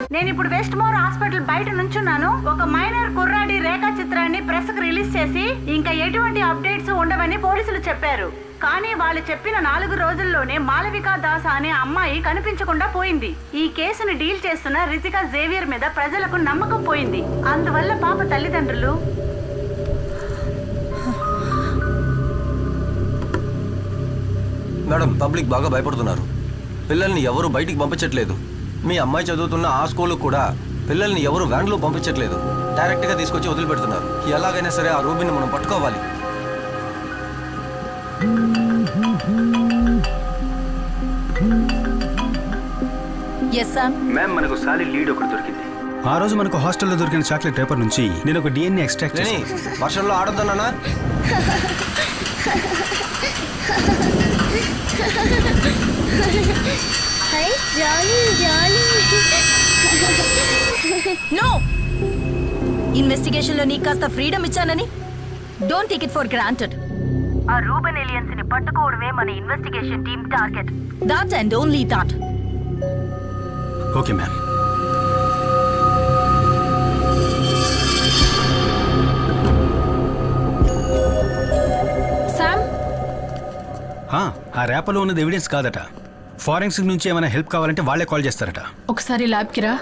నేను ఇప్పుడు west more hospital బయట నుంచున్నాను. ఒక మైనర్ కుర్రాడి రేఖా చిత్రాన్ని ప్రెస్ కు రిలీజ్ చేసి ఇంకా ఎటువంటి అప్డేట్స్ ఉండవని పోలీసులు చెప్పారు. కానీ వాళ్ళు చెప్పిన 4 రోజుల్లోనే మాలవికా దాస్ అనే అమ్మాయి కనిపించకుండా పోయింది. ఈ కేసును డీల్ చేస్తున్న రితికా జేవియర్ మీద ప్రజలకు నమ్మకం పోయింది. అందువల్ల పాప తల్లిదండ్రులు మేడం, పబ్లిక్ బాగా భయపడుతున్నారు. పిల్లల్ని ఎవరు బయటికి పంపించట్లేదు. మీ అమ్మాయి చదువుతున్న ఆ స్కూల్ కూడా పిల్లల్ని ఎవరు వ్యాన్లో పంపించట్లేదు. డైరెక్ట్గా తీసుకొచ్చి వదిలిపెడుతున్నారు. ఎలాగైనా సరే ఆ రూబిని మనం పట్టుకోవాలి. మనకు సాలిడ్ లీడ్ ఒకటి దొరికింది. ఆ రోజు మనకు హాస్టల్లో దొరికిన చాక్లెట్ పేపర్ నుంచి నేను ఒక DNA ఎక్స్ట్రాక్ట్ చేసి వర్షంలో ఆడొద్దన్నా. నో, ఇన్వెస్టిగేషన్ లో నీకు కాస్త ఫ్రీడమ్ ఇచ్చానని don't take it for granted. ఆ రూబెన్ ఏలియన్స్ ని పట్టుకోవడమే మన investigation team target. That and only that. Okay ma'am. Sam, ఆ ర్యాపర్లో ఉన్నది ఎవిడెన్స్ కాదట. ఫారెన్సిక్ నుంచి ఏమైనా హెల్ప్ కావాలంటే వాళ్ళే కాల్ చేస్తారట. ఒకసారి ల్యాబ్కి రా.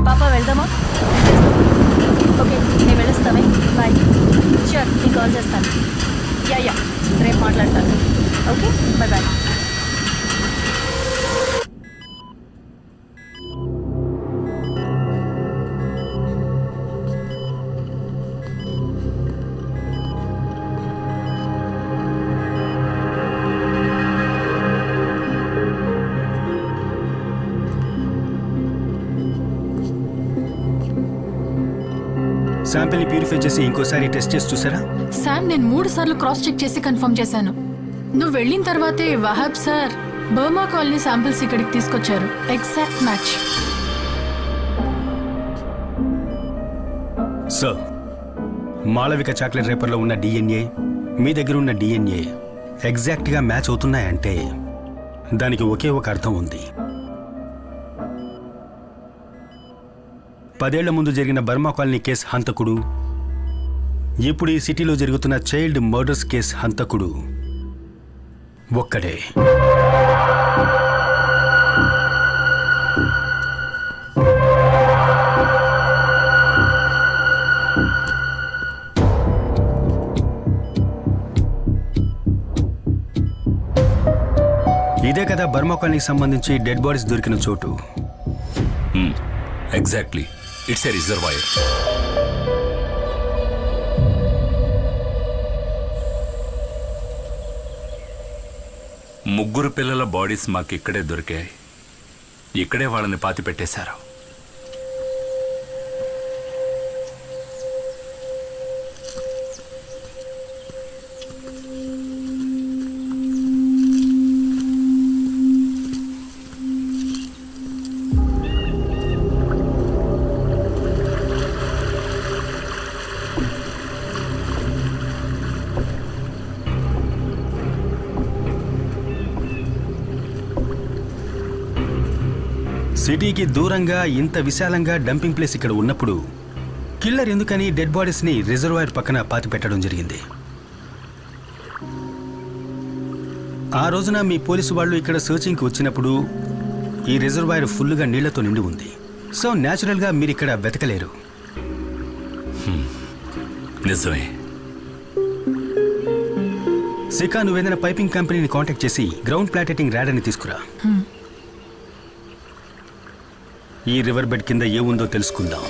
పాపా వెళ్దామా? ఓకే, నేను వెళ్ళొస్తామే. బాయ్. షూర్, నీకు కాల్ చేస్తాను. యా రేపు మాట్లాడతాను. Okay, bye bye. శాంపిల్ని ప్యూరిఫై చేసి ఇంకోసారి టెస్ట్ చేసి చూసారా? శామ్, నేను 3 సార్లు క్రాస్ చెక్ చేసి కన్ఫర్మ్ చేశాను. నువ్వు వెళ్ళిన తర్వాతే Wahab sir Burma colony samples ఇక్కడికి తీసుకొచ్చారు. Exact match. Sir, Malavika chocolate రేపర్లో ఉన్న DNA మీ దగ్గర ఉన్న DNA ఎగ్జాక్ట్గా మ్యాచ్ అవుతున్నాయంటే దానికి ఒకే ఒక అర్థం ఉంది. 10 ఏళ్ల ముందు జరిగిన బర్మా కాలనీ కేసు హంతకుడు, ఇప్పుడు ఈ సిటీలో జరుగుతున్న చైల్డ్ మర్డర్స్ కేసు హంతకుడు ఒక్కడే. ఇదే కదా బర్మా కాలనీకి సంబంధించి డెడ్ బాడీస్ దొరికిన చోటు. Exactly, it's a reservoir. ముగ్గురు పిల్లల బాడీస్ మాకు ఇక్కడే దొరికాయి. ఇక్కడే వాళ్ళని పాతి పెట్టేశారు. సిటీకి దూరంగా ఇంత విశాలంగా డంపింగ్ ప్లేస్ ఇక్కడ ఉన్నప్పుడు కిల్లర్ ఎందుకని డెడ్ బాడీస్ని రిజర్వాయర్ పక్కన పాతి పెట్టడం జరిగింది? ఆ రోజున మీ పోలీసు వాళ్ళు ఇక్కడ సర్చింగ్కి వచ్చినప్పుడు ఈ రిజర్వాయర్ ఫుల్గా నీళ్లతో నిండి ఉంది. సో న్యాచురల్గా మీరు ఇక్కడ వెతకలేరు. నిజమే. శిఖా, నువ్వేదైనా పైపింగ్ కంపెనీని కాంటాక్ట్ చేసి గ్రౌండ్ ప్లాటెటింగ్ ర్యాడర్ని తీసుకురా. ఈ రివర్ బెడ్ కింద ఏముందో తెలుసుకుందాం.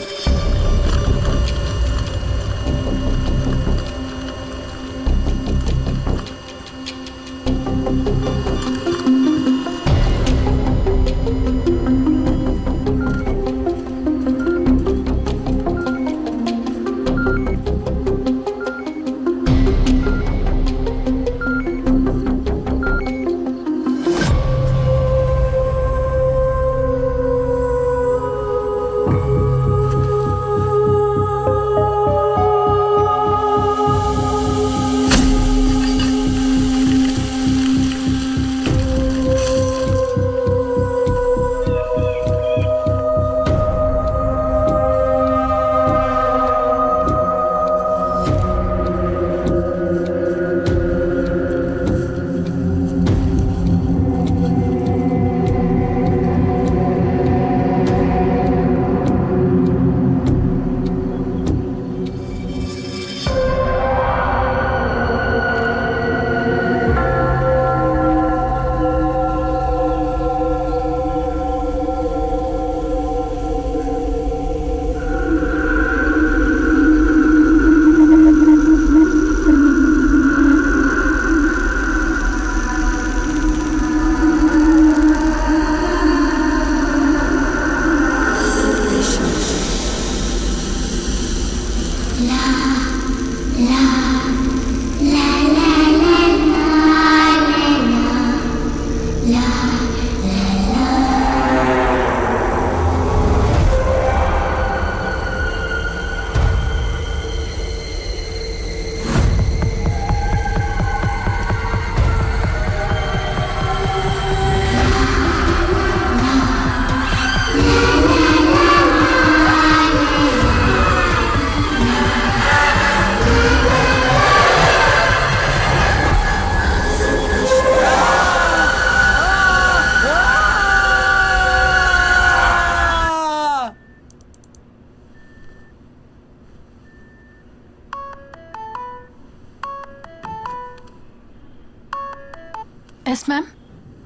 Yes ma'am.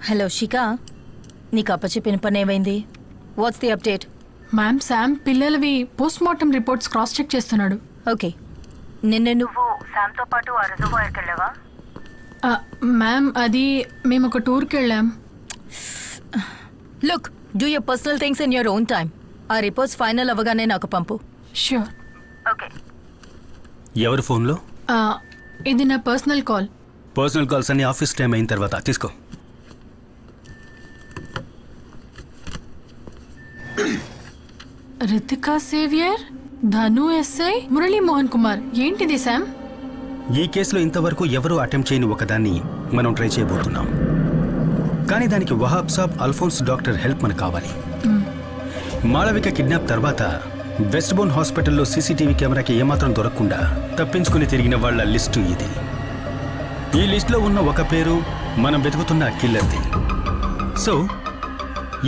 హలో శిఖా, నీకు అప్పచెప్పిన పని ఏమైంది? What's the update? Ma'am, Sam పిల్లలవి post mortem reports cross check చేస్తున్నాడు. ఓకే, నిన్న నువ్వు శామ్తో పాటు ఆ రిజర్వాయర్కి వెళ్ళావా? మ్యామ్, అది మేము ఒక టూర్కి వెళ్ళాం. Look, do your personal things in your own time. ఆ రిపోర్ట్స్ ఫైనల్ అవ్వగానే నాకు పంపు. ష్యూర్. ఓకే. ఎవరి ఫోన్లో? ఇది నా పర్సనల్ కాల్. పర్సనల్ కాల్స్ అన్ని ఆఫీస్ టైం అయిన తర్వాత తీసుకో. రితికా సేవియర్, ధను ఎస్ఐ, మురళీ మోహన్ కుమార్. ఏంటిది శామ్? ఈ కేసులో ఇంతవరకు ఎవరూ అటెంప్ట్ చేయని ఒకదాన్ని మనం ట్రై చేయబోతున్నాం. కానీ దానికి వహాబ్ సాబ్, అల్ఫోన్స్ డాక్టర్ హెల్ప్ మనకు కావాలి. మాళవిక కిడ్నాప్ తర్వాత వెస్ట్ బోన్ హాస్పిటల్లో సీసీటీవీ కెమెరాకి ఏమాత్రం దొరకకుండా తప్పించుకుని తిరిగిన వాళ్ళ లిస్టు ఇది. ఈ లిస్టులో ఉన్న ఒక పేరు మనం వెతుకుతున్న కిల్లర్ది. సో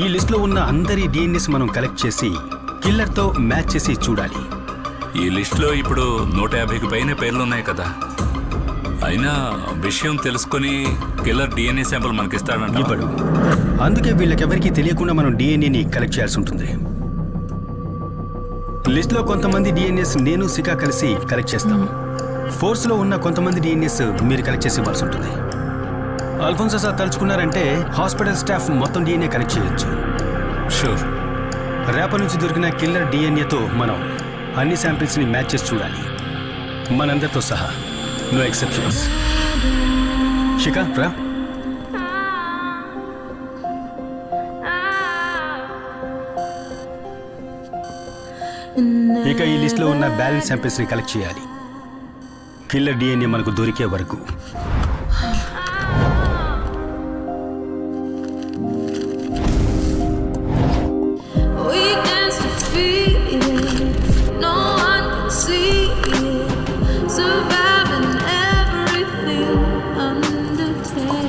ఈ లిస్టులో ఉన్న అందరి డిఎన్ఏస్ మనం కలెక్ట్ చేసి కిల్లర్తో మ్యాచ్ చేసి చూడాలి. ఈ లిస్టులో ఇప్పుడు 150కి పైన పేర్లున్నాయి కదా. అయినా విషయం తెలుసుకుని కిల్లర్ డిఎన్ఏ శాంపుల్ మనకిస్తాడంట. ఇప్పుడు అందుకే వీళ్ళకెవరికీ తెలియకుండా మనం డిఎన్ఏని కలెక్ట్ చేయాల్సి ఉంటుంది. లిస్టులో కొంతమంది డిఎన్ఏస్ నేను శిఖా కలిసి కలెక్ట్ చేస్తాం. ఫోర్స్లో ఉన్న కొంతమంది డిఎన్ఏస్ మీరు కలెక్ట్ చేసి ఇవ్వాల్సి ఉంటుంది. అల్ఫోన్సో సార్ తలుచుకున్నారంటే హాస్పిటల్ స్టాఫ్ మొత్తం డిఎన్ఏ కలెక్ట్ చేయొచ్చు. షూర్. రేపటి నుంచి దొరికిన కిల్లర్ డిఎన్ఏతో మనం అన్ని శాంపిల్స్ని మ్యాచ్ చేసి చూడాలి, మనందరితో సహా. No exceptions. శిఖా రా. ఇక ఈ లిస్ట్లో ఉన్న బ్యాలెన్స్ శాంపిల్స్ని కలెక్ట్ చేయాలి, కిల్లర్ డిఎన్ఏ మనకు దొరికే వరకు. Surviving everything undetected.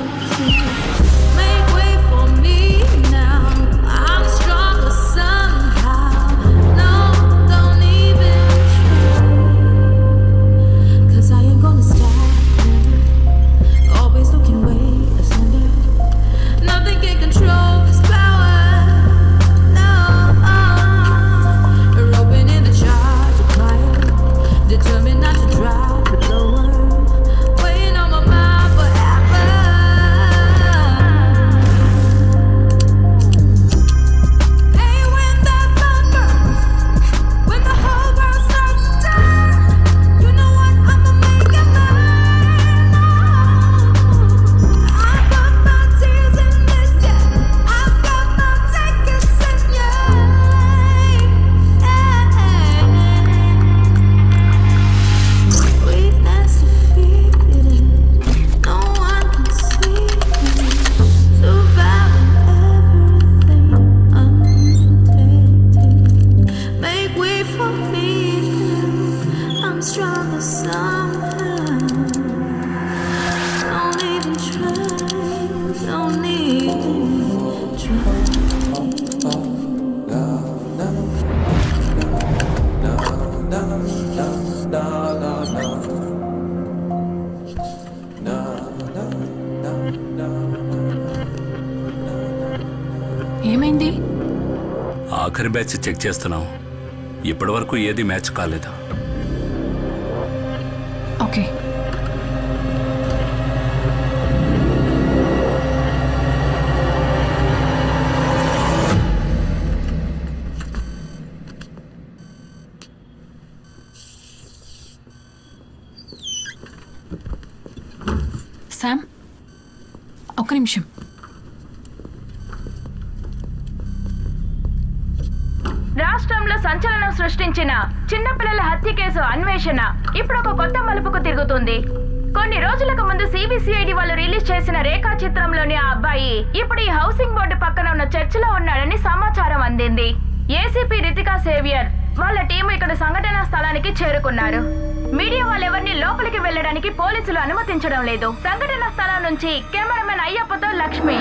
ఏమైంది? ఆఖరి బ్యాచ్ చెక్ చేస్తున్నాం. ఇప్పటి వరకు ఏది మ్యాచ్ కాలేదు. ఓకే. శామ్, ఒక్క నిమిషం. రాష్ట్రంలో సంచలనం సృష్టించిన చిన్నపిల్లల హత్య కేసు అన్వేషణ ఇప్పుడు ఒక కొత్త మలుపుకు తిరుగుతుంది. కొన్ని రోజులకు ముందు సిబిసిఐడి వాళ్ళు రిలీజ్ చేసిన రేఖా చిత్రంలోని ఆ అబ్బాయి ఇప్పుడు ఈ హౌసింగ్ బోర్డు పక్కన ఉన్న చర్చిలో ఉన్నాడని సమాచారం అందింది. ఏసీపీ రితికా సేవియర్ వాళ్ళ టీం ఇక్కడ సంఘటనా స్థలానికి చేరుకున్నారు. మీడియా వాళ్ళెవరిని లోపలికి వెళ్లడానికి పోలీసులు అనుమతించడం లేదు. సంఘటనా స్థలం నుంచి కెమెరామెన్ అయ్యప్పతో లక్ష్మి.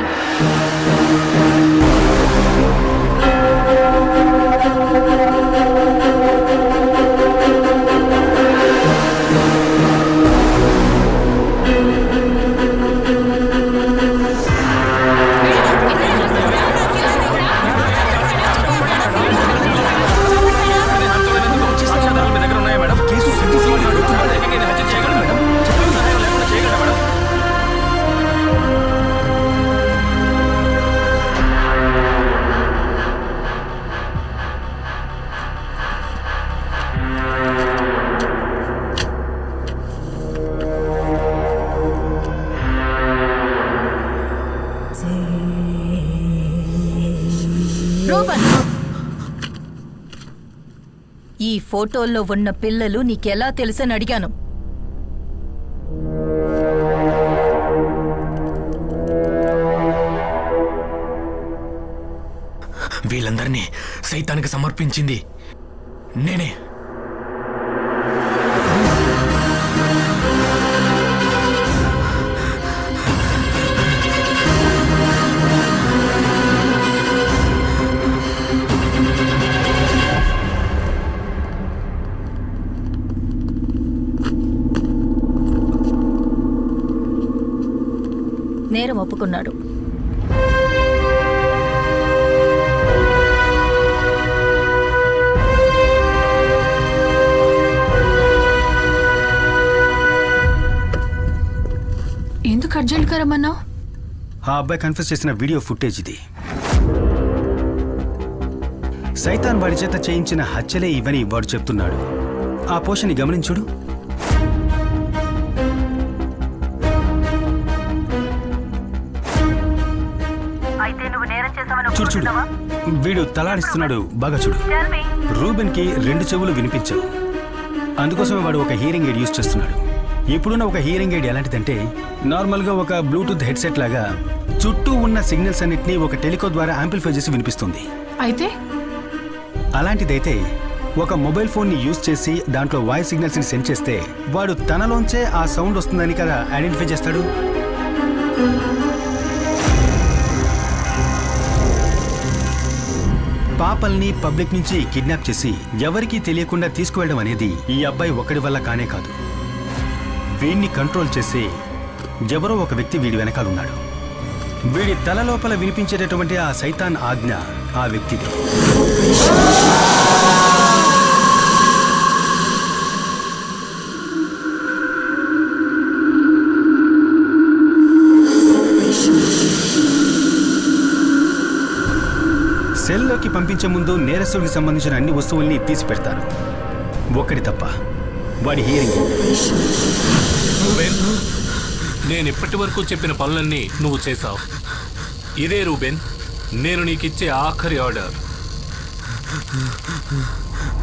ఈ ఫోటోల్లో ఉన్న పిల్లలు నీకెలా తెలుసని అడిగాను. వీళ్ళందరినీ సైతానికి సమర్పించింది నేనే. నేరం ఒప్పుకున్నాడు. ఎందుకు అర్జెంట్గా రమ్మన్నావు? ఆ అబ్బాయి కన్ఫ్యూజ్ చేసిన వీడియో ఫుటేజ్ ఇది. సైతాన్ వాడి చేత చేయించిన హత్యలే ఇవని వాడు చెప్తున్నాడు. ఆ పోషన్ని గమనించుడు. చూడు చూడు, వీడు తలాడిస్తున్నాడు. బాగా చూడు. రూబెన్ కి 2 చెవులు వినిపించవు. అందుకోసమే వాడు ఒక హియరింగ్ ఎయిడ్ యూజ్ చేస్తున్నాడు. ఇప్పుడున్న ఒక హియరింగ్ ఎయిడ్ ఎలాంటిదంటే నార్మల్గా ఒక బ్లూటూత్ హెడ్సెట్ లాగా చుట్టూ ఉన్న సిగ్నల్స్ అన్నిటినీ ఒక టెలికో ద్వారా యాంప్లిఫై చేసి వినిపిస్తుంది. అయితే అలాంటిదైతే ఒక మొబైల్ ఫోన్ ని యూజ్ చేసి దాంట్లో వాయిస్ సిగ్నల్స్ ని సెండ్ చేస్తే వాడు తనలోంచే ఆ సౌండ్ వస్తుందని కదా ఐడెంటిఫై చేస్తాడు. పాపల్ని పబ్లిక్ నుంచి కిడ్నాప్ చేసి ఎవరికీ తెలియకుండా తీసుకువెళ్ళడం అనేది ఈ అబ్బాయి ఒక్కడి వల్ల కానే కాదు. వీడిని కంట్రోల్ చేసి ఎవరో ఒక వ్యక్తి వీడి వెనకాలన్నాడు. వీడి తల లోపల వినిపించేటటువంటి ఆ సైతాన్ ఆజ్ఞ ఆ వ్యక్తిది. సెల్లోకి పంపించే ముందు నేరస్తుడికి సంబంధించిన అన్ని వస్తువుల్ని తీసి పెడతారు, ఒక్కడి తప్ప, వాడి హియరింగ్. రూబెన్, నేను ఇప్పటి వరకు చెప్పిన పనులన్నీ నువ్వు చేశావు. ఇదే రూబెన్, నేను నీకిచ్చే ఆఖరి ఆర్డర్.